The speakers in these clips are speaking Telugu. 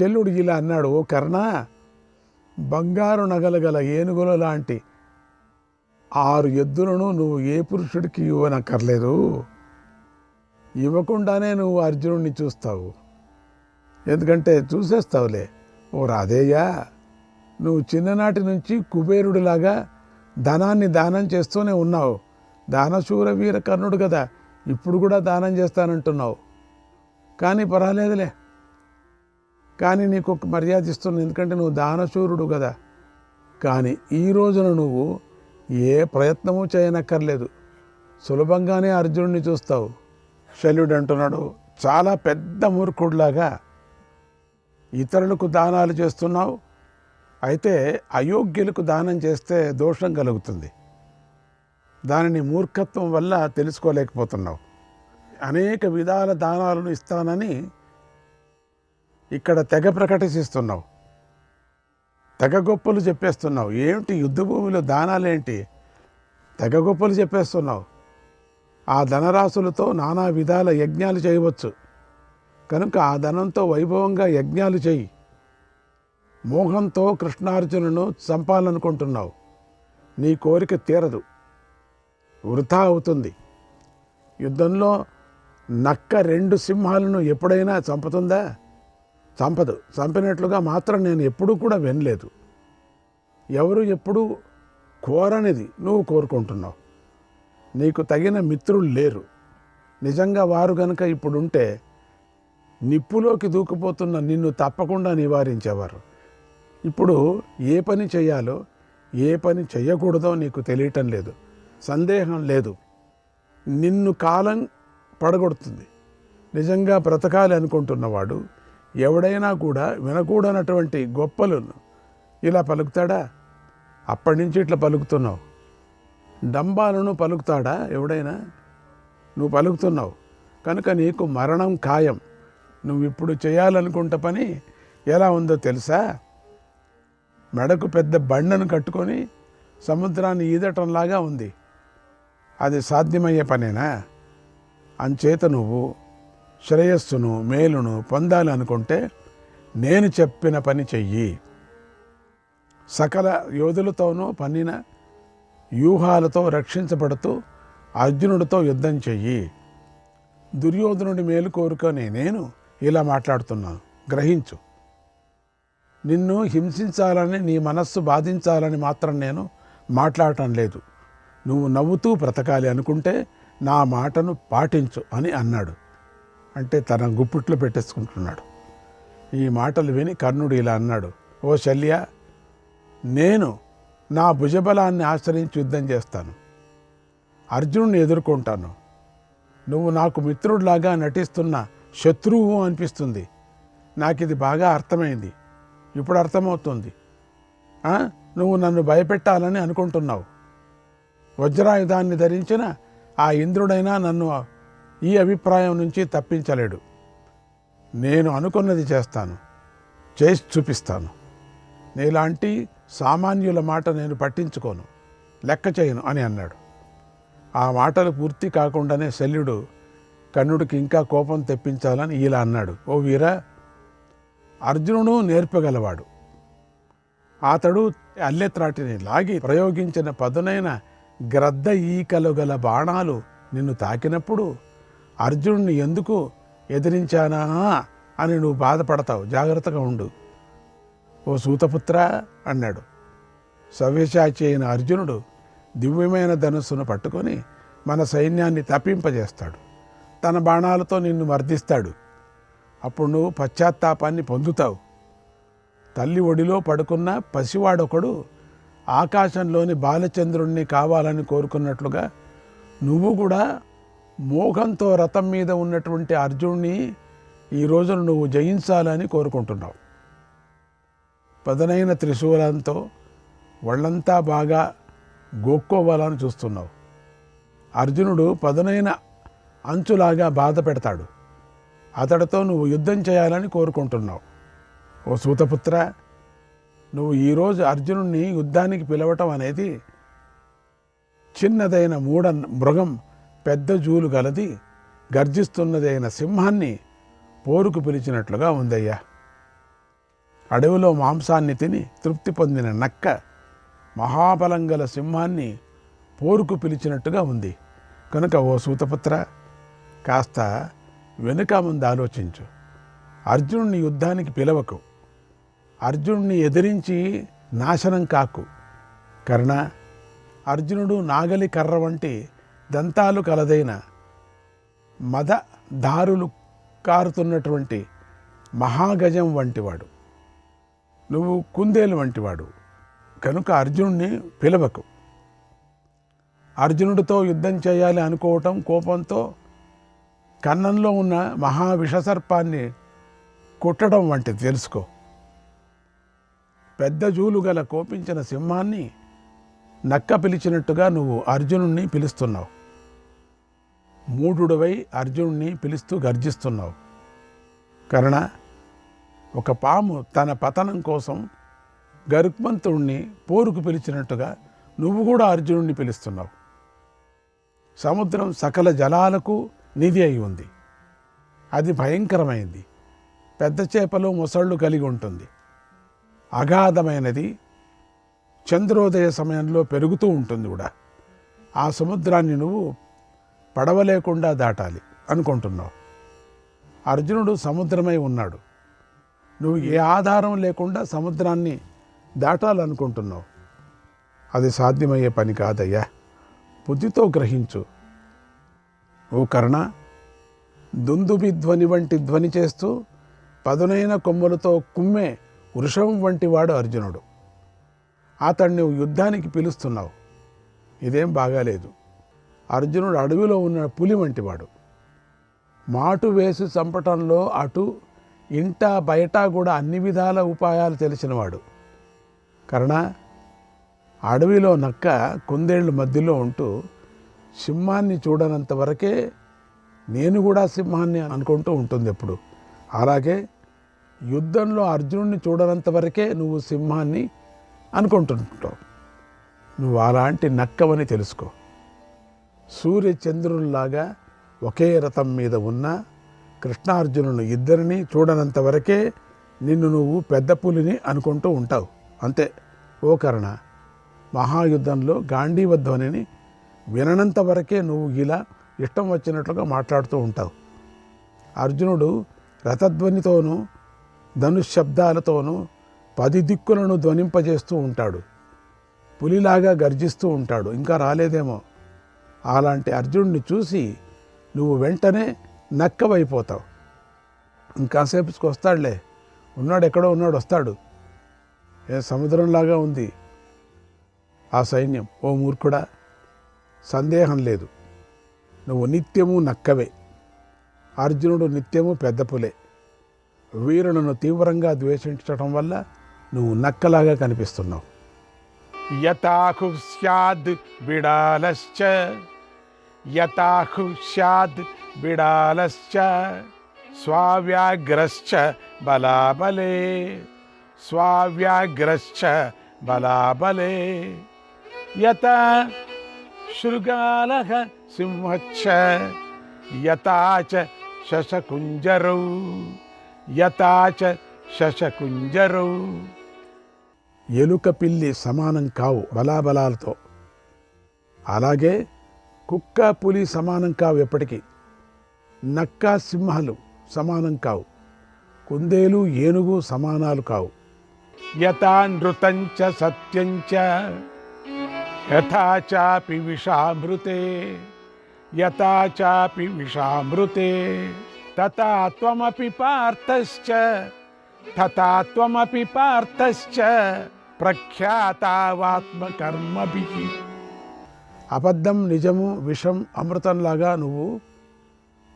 శల్యుడు ఇలా అన్నాడు, ఓ కర్ణ, బంగారు నగలు గల ఏనుగుల లాంటి 6 ఎద్దులను నువ్వు ఏ పురుషుడికి ఇవ్వనక్కర్లేదు. ఇవ్వకుండానే నువ్వు అర్జునుడిని చూస్తావు, ఎందుకంటే చూసేస్తావులే. ఓ రాధేయ్యా, నువ్వు చిన్ననాటి నుంచి కుబేరుడిలాగా ధనాన్ని దానం చేస్తూనే ఉన్నావు. దానశూర వీర కర్ణుడు కదా, ఇప్పుడు కూడా దానం చేస్తానంటున్నావు. కానీ పర్వాలేదులే, కానీ నీకు ఒక మర్యాద ఇస్తున్నావు, ఎందుకంటే నువ్వు దానశూరుడు కదా. కానీ ఈ రోజున నువ్వు ఏ ప్రయత్నము చేయనక్కర్లేదు, సులభంగానే అర్జునుడిని చూస్తావు. శల్యుడు అంటున్నాడు, చాలా పెద్ద మూర్ఖుడిలాగా ఇతరులకు దానాలు చేస్తున్నావు. అయితే అయోగ్యులకు దానం చేస్తే దోషం కలుగుతుంది, దానిని మూర్ఖత్వం వల్ల తెలుసుకోలేకపోతున్నావు. అనేక విధాల దానాలను ఇస్తానని ఇక్కడ తెగ ప్రకటిస్తున్నావు, తెగ గొప్పలు చెప్పేస్తున్నావు. ఏమిటి యుద్ధభూమిలో దానాలేంటి, తెగ గొప్పలు చెప్పేస్తున్నావు. ఆ ధనరాశులతో నానా విధాల యజ్ఞాలు చేయవచ్చు కనుక ఆ ధనంతో వైభవంగా యజ్ఞాలు చేయి. మోహంతో కృష్ణార్జునును చంపాలనుకుంటున్నావు, నీ కోరిక తీరదు, వృథా అవుతుంది. యుద్ధంలో నక్క 2 సింహాలను ఎప్పుడైనా చంపుతుందా? చంపదు. చంపినట్లుగా మాత్రం నేను ఎప్పుడూ కూడా వినలేదు. ఎవరు ఎప్పుడూ కోరనిది నువ్వు కోరుకుంటున్నావు. నీకు తగిన మిత్రులు లేరు. నిజంగా వారు గనుక ఇప్పుడుంటే నిప్పులోకి దూకిపోతున్న నిన్ను తప్పకుండా నివారించేవారు. ఇప్పుడు ఏ పని చేయాలో ఏ పని చేయకూడదో నీకు తెలియటం లేదు. సందేహం లేదు, నిన్ను కాలం పడగొడుతుంది. నిజంగా బ్రతకాలి అనుకుంటున్నవాడు ఎవడైనా కూడా వినకూడనటువంటి గొప్పలను ఇలా పలుకుతాడా? అప్పటి నుంచి ఇట్లా పలుకుతున్నావు. డంబాలను పలుకుతాడా ఎవడైనా? నువ్వు పలుకుతున్నావు కనుక నీకు మరణం ఖాయం. నువ్వు ఇప్పుడు చేయాలనుకుంటే పని ఎలా ఉందో తెలుసా? మెడకు పెద్ద బండను కట్టుకొని సముద్రాన్ని ఈదటంలాగా ఉంది. అది సాధ్యమయ్యే పనేనా? అంచేత నువ్వు శ్రేయస్సును మేలును పొందాలనుకుంటే నేను చెప్పిన పని చెయ్యి. సకల యోధులతోనూ పన్నిన వ్యూహాలతో రక్షించబడుతూ అర్జునుడితో యుద్ధం చెయ్యి. దుర్యోధనుడి మేలు కోరుకొని నేను ఇలా మాట్లాడుతున్నాను, గ్రహించు. నిన్ను హింసించాలని, నీ మనస్సు బాధించాలని మాత్రం నేను మాట్లాడటం లేదు. నువ్వు నవ్వుతూ బ్రతకాలి అనుకుంటే నా మాటను పాటించు అని అన్నాడు. అంటే తన గుప్పిట్లో పెట్టేసుకుంటున్నాడు. ఈ మాటలు విని కర్ణుడు ఇలా అన్నాడు, ఓ శల్య, నేను నా భుజబలాన్ని ఆశ్రయించి యుద్ధం చేస్తాను, అర్జునుడిని ఎదుర్కొంటాను. నువ్వు నాకు మిత్రుడిలాగా నటిస్తున్న శత్రువు అనిపిస్తుంది. నాకు ఇది బాగా అర్థమైంది, ఇప్పుడు అర్థమవుతుంది. నువ్వు నన్ను భయపెట్టాలని అనుకుంటున్నావు. వజ్రాయుధాన్ని ధరించిన ఆ ఇంద్రుడైనా నన్ను ఈ అభిప్రాయం నుంచి తప్పించలేడు. నేను అనుకున్నది చేస్తాను, చేసి చూపిస్తాను. నీలాంటి సామాన్యుల మాట నేను పట్టించుకోను, లెక్క చేయను అని అన్నాడు. ఆ మాటలు పూర్తి కాకుండానే శల్యుడు కర్ణుడికి ఇంకా కోపం తెప్పించాలని ఇలా అన్నాడు, ఓ వీరా, అర్జునుడు నేర్పగలవాడు. అతడు అల్లెత్రాటిని లాగి ప్రయోగించిన పదునైన గ్రద్ద ఈకలు గల బాణాలు నిన్ను తాకినప్పుడు అర్జునుడిని ఎందుకు ఎదిరించానా అని నువ్వు బాధపడతావు. జాగ్రత్తగా ఉండు. ఓ సూతపుత్ర అన్నాడు. సవ్యసాచి అయిన అర్జునుడు దివ్యమైన ధనుస్సును పట్టుకొని మన సైన్యాన్ని తప్పింపజేస్తాడు. తన బాణాలతో నిన్ను మర్దిస్తాడు. అప్పుడు నువ్వు పశ్చాత్తాపాన్ని పొందుతావు. తల్లి ఒడిలో పడుకున్న పసివాడొకడు ఆకాశంలోని బాలచంద్రుణ్ణి కావాలని కోరుకున్నట్లుగా నువ్వు కూడా మోహంతో రథం మీద ఉన్నటువంటి అర్జునుడిని ఈ రోజున నువ్వు జయించాలని కోరుకుంటున్నావు. పదునైన త్రిశూలంతో వాళ్ళంతా బాగా గోక్కోవాలని చూస్తున్నావు. అర్జునుడు పదునైన అంచులాగా బాధ పెడతాడు. అతడితో నువ్వు యుద్ధం చేయాలని కోరుకుంటున్నావు. ఓ సూతపుత్ర, నువ్వు ఈరోజు అర్జునుడిని యుద్ధానికి పిలవటం అనేది చిన్నదైన మృగం పెద్ద జూలు గలది గర్జిస్తున్నదైన సింహాన్ని పోరుకు పిలిచినట్లుగా ఉందయ్యా. అడవిలో మాంసాన్ని తిని తృప్తి పొందిన నక్క మహాబలం గల సింహాన్ని పోరుకు పిలిచినట్టుగా ఉంది. కనుక ఓ సూతపుత్ర, కాస్త వెనుక ముందు ఆలోచించు. అర్జునుడిని యుద్ధానికి పిలవకు. అర్జునుడిని ఎదిరించి నాశనం కాకు. కర్ణ, అర్జునుడు నాగలి కర్ర వంటి దంతాలు కలదైన మద దారులు కారుతున్నటువంటి మహాగజం వంటివాడు. నువ్వు కుందేలు వంటివాడు. కనుక అర్జునుడిని పిలవకు. అర్జునుడితో యుద్ధం చేయాలి అనుకోవటం కోపంతో కన్నంలో ఉన్న మహావిషసర్పాన్ని కుట్టడం వంటిది తెలుసుకో. పెద్ద జూలు గల కోపించిన సింహాన్ని నక్క పిలిచినట్టుగా నువ్వు అర్జునుడిని పిలుస్తున్నావు. మూఢుడవై అర్జునుడిని పిలుస్తూ గర్జిస్తున్నావు. కర్ణ, ఒక పాము తన పతనం కోసం గరుత్మంతుణ్ణి పోరుకు పిలిచినట్టుగా నువ్వు కూడా అర్జునుడిని పిలుస్తున్నావు. సముద్రం సకల జలాలకు నిధి అయి ఉంది. అది భయంకరమైంది. పెద్ద చేపలు మొసళ్ళు కలిగి ఉంటుంది. అగాధమైనది. చంద్రోదయ సమయంలో పెరుగుతూ ఉంటుంది కూడా. ఆ సముద్రాన్ని నువ్వు పడవ లేకుండా దాటాలి అనుకుంటున్నావు. అర్జునుడు సముద్రమై ఉన్నాడు. నువ్వు ఏ ఆధారం లేకుండా సముద్రాన్ని దాటాలనుకుంటున్నావు. అది సాధ్యమయ్యే పని కాదయ్యా. బుద్ధితో గ్రహించు. ఓ కర్ణ, దుందుబి ధ్వని వంటి ధ్వని చేస్తూ పదునైన కొమ్ములతో కుమ్మే వృషభం వంటి వాడు అర్జునుడు. అతన్ని నువ్వు యుద్ధానికి పిలుస్తున్నావు. ఇదేం బాగాలేదు. అర్జునుడు అడవిలో ఉన్న పులి వంటివాడు. మాటు వేసి చంపటంలో అటు ఇంట బయట కూడా అన్ని విధాల ఉపాయాలు తెలిసినవాడు. కర్ణ, అడవిలో నక్క కుందేళ్ళు మధ్యలో ఉంటూ సింహాన్ని చూడనంత వరకే నేను కూడా సింహాన్ని అనుకుంటూ ఉంటుంది ఎప్పుడు. అలాగే యుద్ధంలో అర్జునుడిని చూడనంత వరకే నువ్వు సింహాన్ని అనుకుంటుంటావు. నువ్వు అలాంటి నక్కవని తెలుసుకో. సూర్యచంద్రుల్లాగా ఒకే రథం మీద ఉన్న కృష్ణార్జునులు ఇద్దరిని చూడనంత వరకే నిన్ను నువ్వు పెద్ద పులిని అనుకుంటూ ఉంటావు. అంతే. ఓ కర్ణ, మహాయుద్ధంలో గాంధీవ ధ్వనిని విననంత వరకే నువ్వు ఇలా ఇష్టం వచ్చినట్లుగా మాట్లాడుతూ ఉంటావు. అర్జునుడు రథధ్వనితోనూ ధనుశబ్దాలతోనూ 10 దిక్కులను ధ్వనింపజేస్తూ ఉంటాడు. పులిలాగా గర్జిస్తూ ఉంటాడు. ఇంకా రాలేదేమో. అలాంటి అర్జునుడిని చూసి నువ్వు వెంటనే నక్కవైపోతావు. ఇంకాసేపుకి వస్తాడులే, ఉన్నాడు, ఎక్కడో ఉన్నాడు, వస్తాడు. సముద్రంలాగా ఉంది ఆ సైన్యం. ఓ మూర్ఖుడా, సందేహం లేదు, నువ్వు నిత్యము నక్కవే. అర్జునుడు నిత్యము పెద్ద పులే. వీరులను తీవ్రంగా ద్వేషించడం వల్ల నువ్వు నక్కలాగా కనిపిస్తున్నావు. యతాహు స్యాద్ బిడాలశ్చ యతాహు స్యాద్ బిడాలశ్చ స్వావ్యాగ్రశ్చ బలాబలే స్వావ్యాగ్రశ్చ బలాబలే యత శృగాలః సింహశ్చ యతా చ శశకుంజరౌ యతా చ శశకుంజరౌ. ఎలుక పిల్లి సమానం కావు బలాబలాలతో. అలాగే కుక్క పులి సమానం కావు ఎప్పటికీ. నక్క సింహాలు సమానం కావు. కుందేలు ఏనుగు సమానాలు కావు. యథా నృతంచ సత్యంచ యథా చాపి విషామృతే యథా చాపి విషామృతే తథా త్వమపి పార్థశ్చ తథా త్వమపి పార్థశ్చ ప్రఖ్యాతావాత్మకర్మభిః. అబద్ధం నిజము విషం అమృతంలాగా నువ్వు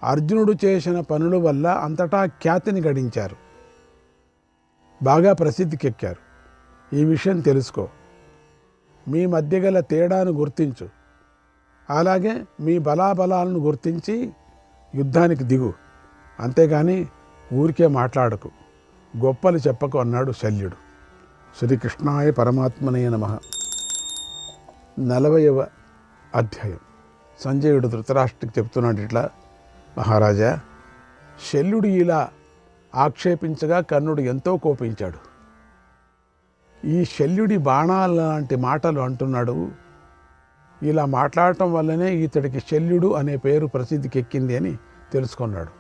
అర్జునుడు చేసిన పనుల వల్ల అంతటా ఖ్యాతిని గడించారు. బాగా ప్రసిద్ధికెక్కారు. ఈ విషయం తెలుసుకో. మీ మధ్య గల తేడాను గుర్తించు. అలాగే మీ బలాబలాలను గుర్తించి యుద్ధానికి దిగు. అంతేగాని ఊరికే మాట్లాడకు, గొప్పలు చెప్పకు అన్నాడు శల్యుడు. శ్రీకృష్ణాయ పరమాత్మనే నమః. 40వ అధ్యాయం. సంజయుడు ధృతరాష్ట్రుడికి చెప్తున్నాడు ఇట్లా, మహారాజా, శల్యుడు ఇలా ఆక్షేపించగా కర్ణుడు ఎంతో కోపించాడు. ఈ శల్యుడి బాణాల లాంటి మాటలు అంటున్నాడు. ఇలా మాట్లాడటం వల్లనే ఇతడికి శల్యుడు అనే పేరు ప్రసిద్ధికి ఎక్కింది అని తెలుసుకున్నాడు.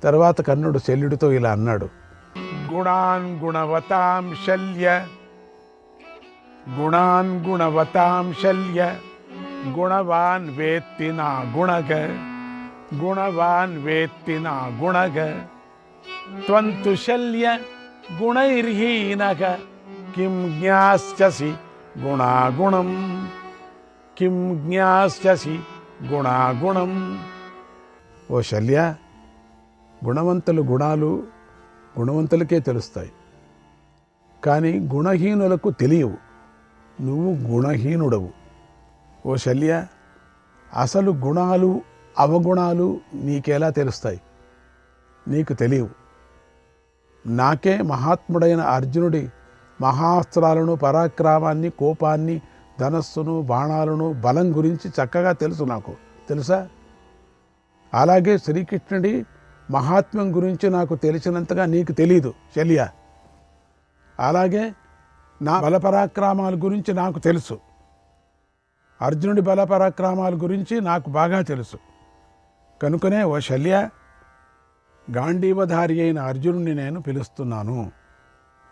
తర్వాత కర్ణుడు శల్యుడితో ఇలా అన్నాడు, గుణాన్ గుణవతాం శల్య, గుణాన్ గుణవతాం శల్య, గుణవాన్ వేత్తి నా గుణగ, గుణవాన్ వేత్తి నా గుణగ, త్వంతు శల్య గుణైర్హీనక, కిం జ్ఞాస్యసి గుణాగుణం, కిం జ్ఞాస్యసి గుణాగుణం. ఓ శల్య, గుణవంతులు గుణాలు గుణవంతులకే తెలుస్తాయి, కానీ గుణహీనులకు తెలియవు. నువ్వు గుణహీనుడవు. ఓ శల్య, అసలు గుణాలు అవగుణాలు నీకెలా తెలుస్తాయి? నీకు తెలియవు. నాకే మహాత్ముడైన అర్జునుడి మహాస్త్రాలను, పరాక్రమాన్ని, కోపాన్ని, ధనస్సును, బాణాలను, బలం గురించి చక్కగా తెలుసు. నాకు తెలుసా? అలాగే శ్రీకృష్ణుడి మహాత్మ్యం గురించి నాకు తెలిసినంతగా నీకు తెలీదు శల్య. అలాగే నా బలపరాక్రమాల గురించి నాకు తెలుసు. అర్జునుడి బలపరాక్రమాల గురించి నాకు బాగా తెలుసు. కనుకనే ఓ శల్య, గాంధీవధారి అయిన అర్జునుడిని నేను పిలుస్తున్నాను.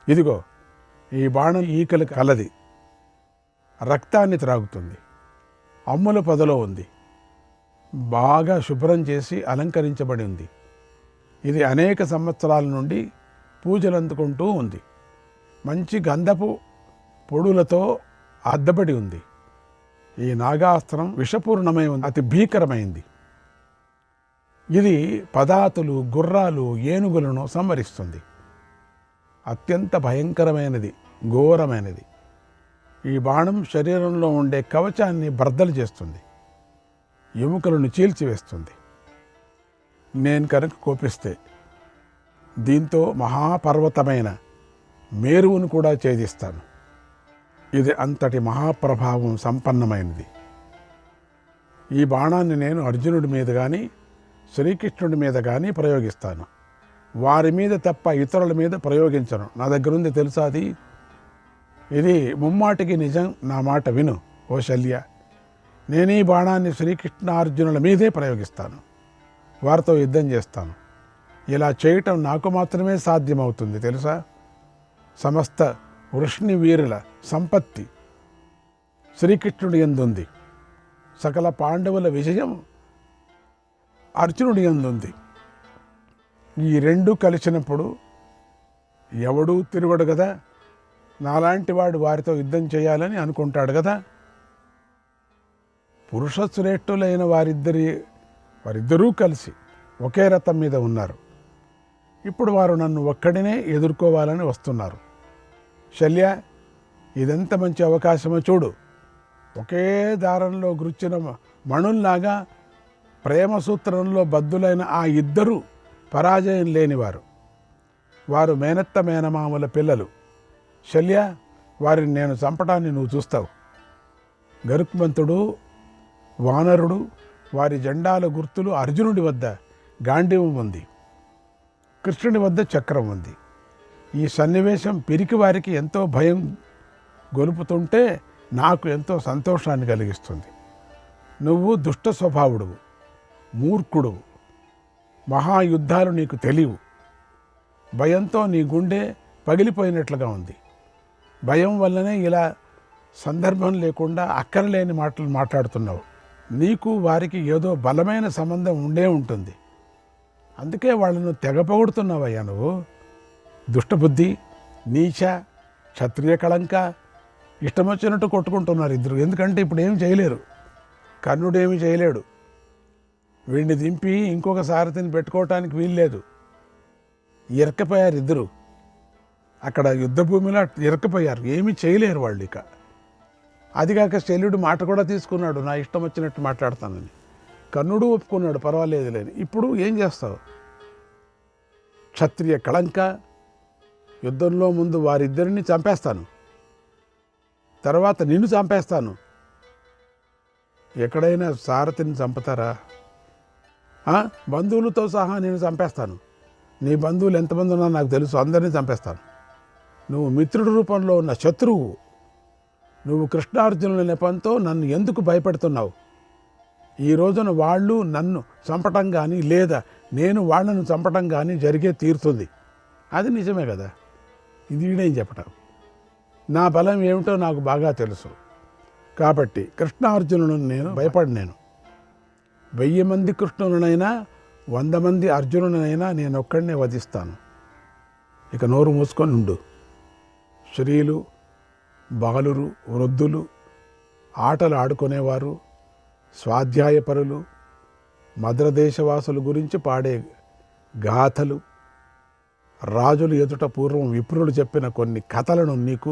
ఇదిగో ఈ బాణం ఈకలు కలది, రక్తాన్ని త్రాగుతుంది, అమ్ముల పొదలో ఉంది, బాగా శుభ్రం చేసి అలంకరించబడి ఉంది. ఇది అనేక సంవత్సరాల నుండి పూజలు అందుకుంటూ ఉంది. మంచి గంధపు పొడులతో అద్దబడి ఉంది. ఈ నాగాస్త్రం విషపూర్ణమై ఉంది, అతి భీకరమైంది. ఇది పదాతులు, గుర్రాలు, ఏనుగులను సంహరిస్తుంది. అత్యంత భయంకరమైనది, ఘోరమైనది. ఈ బాణం శరీరంలో ఉండే కవచాన్ని బర్దలు చేస్తుంది, ఎముకలను చీల్చివేస్తుంది. నేను కనుక కోపిస్తే దీంతో మహాపర్వతమైన మేరువును కూడా ఛేదిస్తాను. ఇది అంతటి మహాప్రభావం సంపన్నమైనది. ఈ బాణాన్ని నేను అర్జునుడి మీద కానీ శ్రీకృష్ణుడి మీద కానీ ప్రయోగిస్తాను. వారి మీద తప్ప ఇతరుల మీద ప్రయోగించను. నా దగ్గరుంది తెలుసా అది? ఇది ముమ్మాటికి నిజం. నా మాట విను ఓ శల్య. నేను ఈ బాణాన్ని శ్రీకృష్ణ అర్జునుల మీదే ప్రయోగిస్తాను. వారితో యుద్ధం చేస్తాను. ఇలా చేయటం నాకు మాత్రమే సాధ్యమవుతుంది తెలుసా? సమస్త వృష్ణి వీరుల సంపత్తి శ్రీకృష్ణుడి యందుంది. సకల పాండవుల విజయం అర్జునుడి యందుంది. ఈ రెండు కలిసినప్పుడు ఎవడూ తిరగడు కదా. నాలాంటి వాడు వారితో యుద్ధం చేయాలని అనుకుంటాడు కదా. పురుష శ్రేష్ఠులైన వారిద్దరూ కలిసి ఒకే రథం మీద ఉన్నారు. ఇప్పుడు వారు నన్ను ఒక్కడినే ఎదుర్కోవాలని వస్తున్నారు. శల్య, ఇదెంత మంచి అవకాశమో చూడు. ఒకే దారంలో గుర్చిన మణుల్లాగా ప్రేమ సూత్రంలో బద్దులైన ఆ ఇద్దరూ పరాజయం లేనివారు. వారు మేనత్త మేనమామల పిల్లలు. శల్య, వారిని నేను చంపటాన్ని నువ్వు చూస్తావు. గరుత్మంతుడు, వానరుడు, వారి జెండాల గుర్తులు అర్జునుడి వద్ద గాంధీవం ఉంది, కృష్ణుడి వద్ద చక్రం ఉంది. ఈ సన్నివేశం పిరికి వారికి ఎంతో భయం గొలుపుతుంటే నాకు ఎంతో సంతోషాన్ని కలిగిస్తుంది. నువ్వు దుష్ట స్వభావుడువు, మూర్ఖుడువు. మహాయుద్ధాలు నీకు తెలియవు. భయంతో నీ గుండె పగిలిపోయినట్లుగా ఉంది. భయం వల్లనే ఇలా సందర్భం లేకుండా అక్కరలేని మాటలు మాట్లాడుతున్నావు. నీకు వారికి ఏదో బలమైన సంబంధం ఉండే ఉంటుంది. అందుకే వాళ్ళను తెగ పొగుడుతున్నావయ్యా నువ్వు. దుష్టబుద్ధి, నీచ, క్షత్రియ కళంక, ఇష్టం వచ్చినట్టు కొట్టుకుంటున్నారు ఇద్దరు. ఎందుకంటే ఇప్పుడు ఏమి చేయలేరు. కర్ణుడు ఏమి చేయలేడు. వీడిని దింపి ఇంకొక సారథిని పెట్టుకోవటానికి వీల్లేదు. ఇరక్కపోయారు ఇద్దరు. అక్కడ యుద్ధ భూమిలో ఇరక్కపోయారు. ఏమీ చేయలేరు వాళ్ళు ఇక. అదిగాక శల్యుడు మాట కూడా తీసుకున్నాడు, నా ఇష్టం వచ్చినట్టు మాట్లాడతానని. కర్ణుడు ఒప్పుకున్నాడు, పర్వాలేదు లేని. ఇప్పుడు ఏం చేస్తావు? క్షత్రియ కళంక. యుద్ధంలో ముందు వారిద్దరిని చంపేస్తాను, తర్వాత నిన్ను చంపేస్తాను. ఎక్కడైనా సారథిని చంపుతారా? బంధువులతో సహా నేను చంపేస్తాను. నీ బంధువులు ఎంతమంది ఉన్నా నాకు తెలుసు, అందరినీ చంపేస్తాను. నువ్వు మిత్రుడి రూపంలో ఉన్న శత్రువు. నువ్వు కృష్ణార్జునుల నెపంతో నన్ను ఎందుకు భయపెడుతున్నావు? ఈ రోజున వాళ్ళు నన్ను చంపటం కానీ లేదా నేను వాళ్ళను చంపటం కానీ జరిగే తీరుతుంది. అది నిజమే కదా. ఇది వీడేం చెప్పటం? నా బలం ఏమిటో నాకు బాగా తెలుసు. కాబట్టి కృష్ణార్జునులను నేను భయపడనేను. 1000 మంది కృష్ణులనైనా 100 మంది అర్జునులనైనా నేను ఒక్కడినే వధిస్తాను. ఇక నోరు మూసుకొని ఉండు. స్త్రీలు, బాలురు, వృద్ధులు, ఆటలు ఆడుకునేవారు, స్వాధ్యాయపరులు, మద్రదేశవాసుల గురించి పాడే గాథలు, రాజులు ఎదుట పూర్వం విప్రులు చెప్పిన కొన్ని కథలను నీకు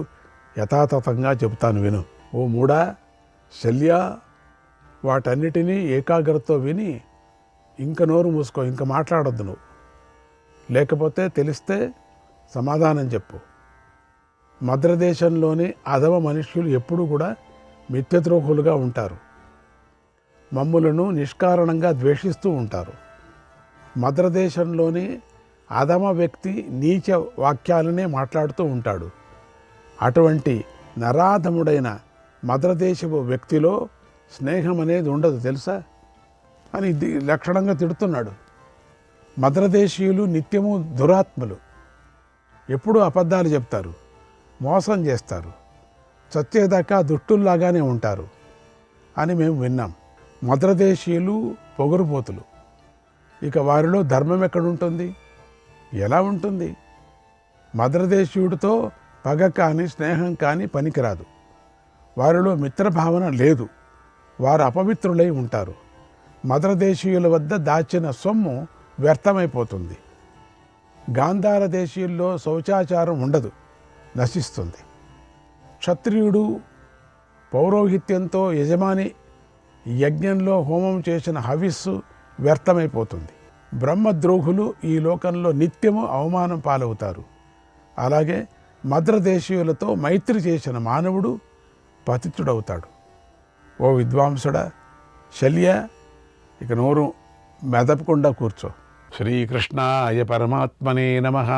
యథాతథంగా చెబుతాను, విను. ఓ మూడా, శల్య, వాటన్నిటినీ ఏకాగ్రతతో విని ఇంక నోరు మూసుకో, ఇంక మాట్లాడొద్దు నువ్వు. లేకపోతే తెలిస్తే సమాధానం చెప్పు. మద్రదేశంలోని అధమ మనుష్యులు ఎప్పుడూ కూడా మిత్యద్రోహులుగా ఉంటారు. మమ్ములను నిష్కారణంగా ద్వేషిస్తూ ఉంటారు. మద్రదేశంలోని అధమ వ్యక్తి నీచ వాక్యాలనే మాట్లాడుతూ ఉంటాడు. అటువంటి నరాధముడైన మద్రదేశపు వ్యక్తిలో స్నేహం అనేది ఉండదు తెలుసా అని లక్షణంగా తిడుతున్నాడు. మద్రదేశీయులు నిత్యము దురాత్మలు. ఎప్పుడూ అబద్ధాలు చెప్తారు, మోసం చేస్తారు, చచ్చేదాకా దుష్టుల్లాగానే ఉంటారు అని మేము విన్నాం. మద్రదేశీయులు పొగరుపోతులు. ఇక వారిలో ధర్మం ఎక్కడుంటుంది? ఎలా ఉంటుంది? మద్రదేశీయుడితో పగ కానీ స్నేహం కానీ పనికిరాదు. వారిలో మిత్రభావన లేదు. వారు అపవిత్రులై ఉంటారు. మద్రదేశీయుల వద్ద దాచిన సొమ్ము వ్యర్థమైపోతుంది. గాంధార దేశీయుల్లో శౌచాచారం ఉండదు, నశిస్తుంది. క్షత్రియుడు పౌరోహిత్యంతో యజమాని యజ్ఞంలో హోమం చేసిన హవిస్సు వ్యర్థమైపోతుంది. బ్రహ్మద్రోహులు ఈ లోకంలో నిత్యము అవమానం పాలవుతారు. అలాగే మద్రదేశీయులతో మైత్రి చేసిన మానవుడు పతితుడవుతాడు. ఓ విద్వాంసుడా, శల్య, ఇక నోరు మెదపకుండా కూర్చో. శ్రీకృష్ణాయ పరమాత్మనే నమః.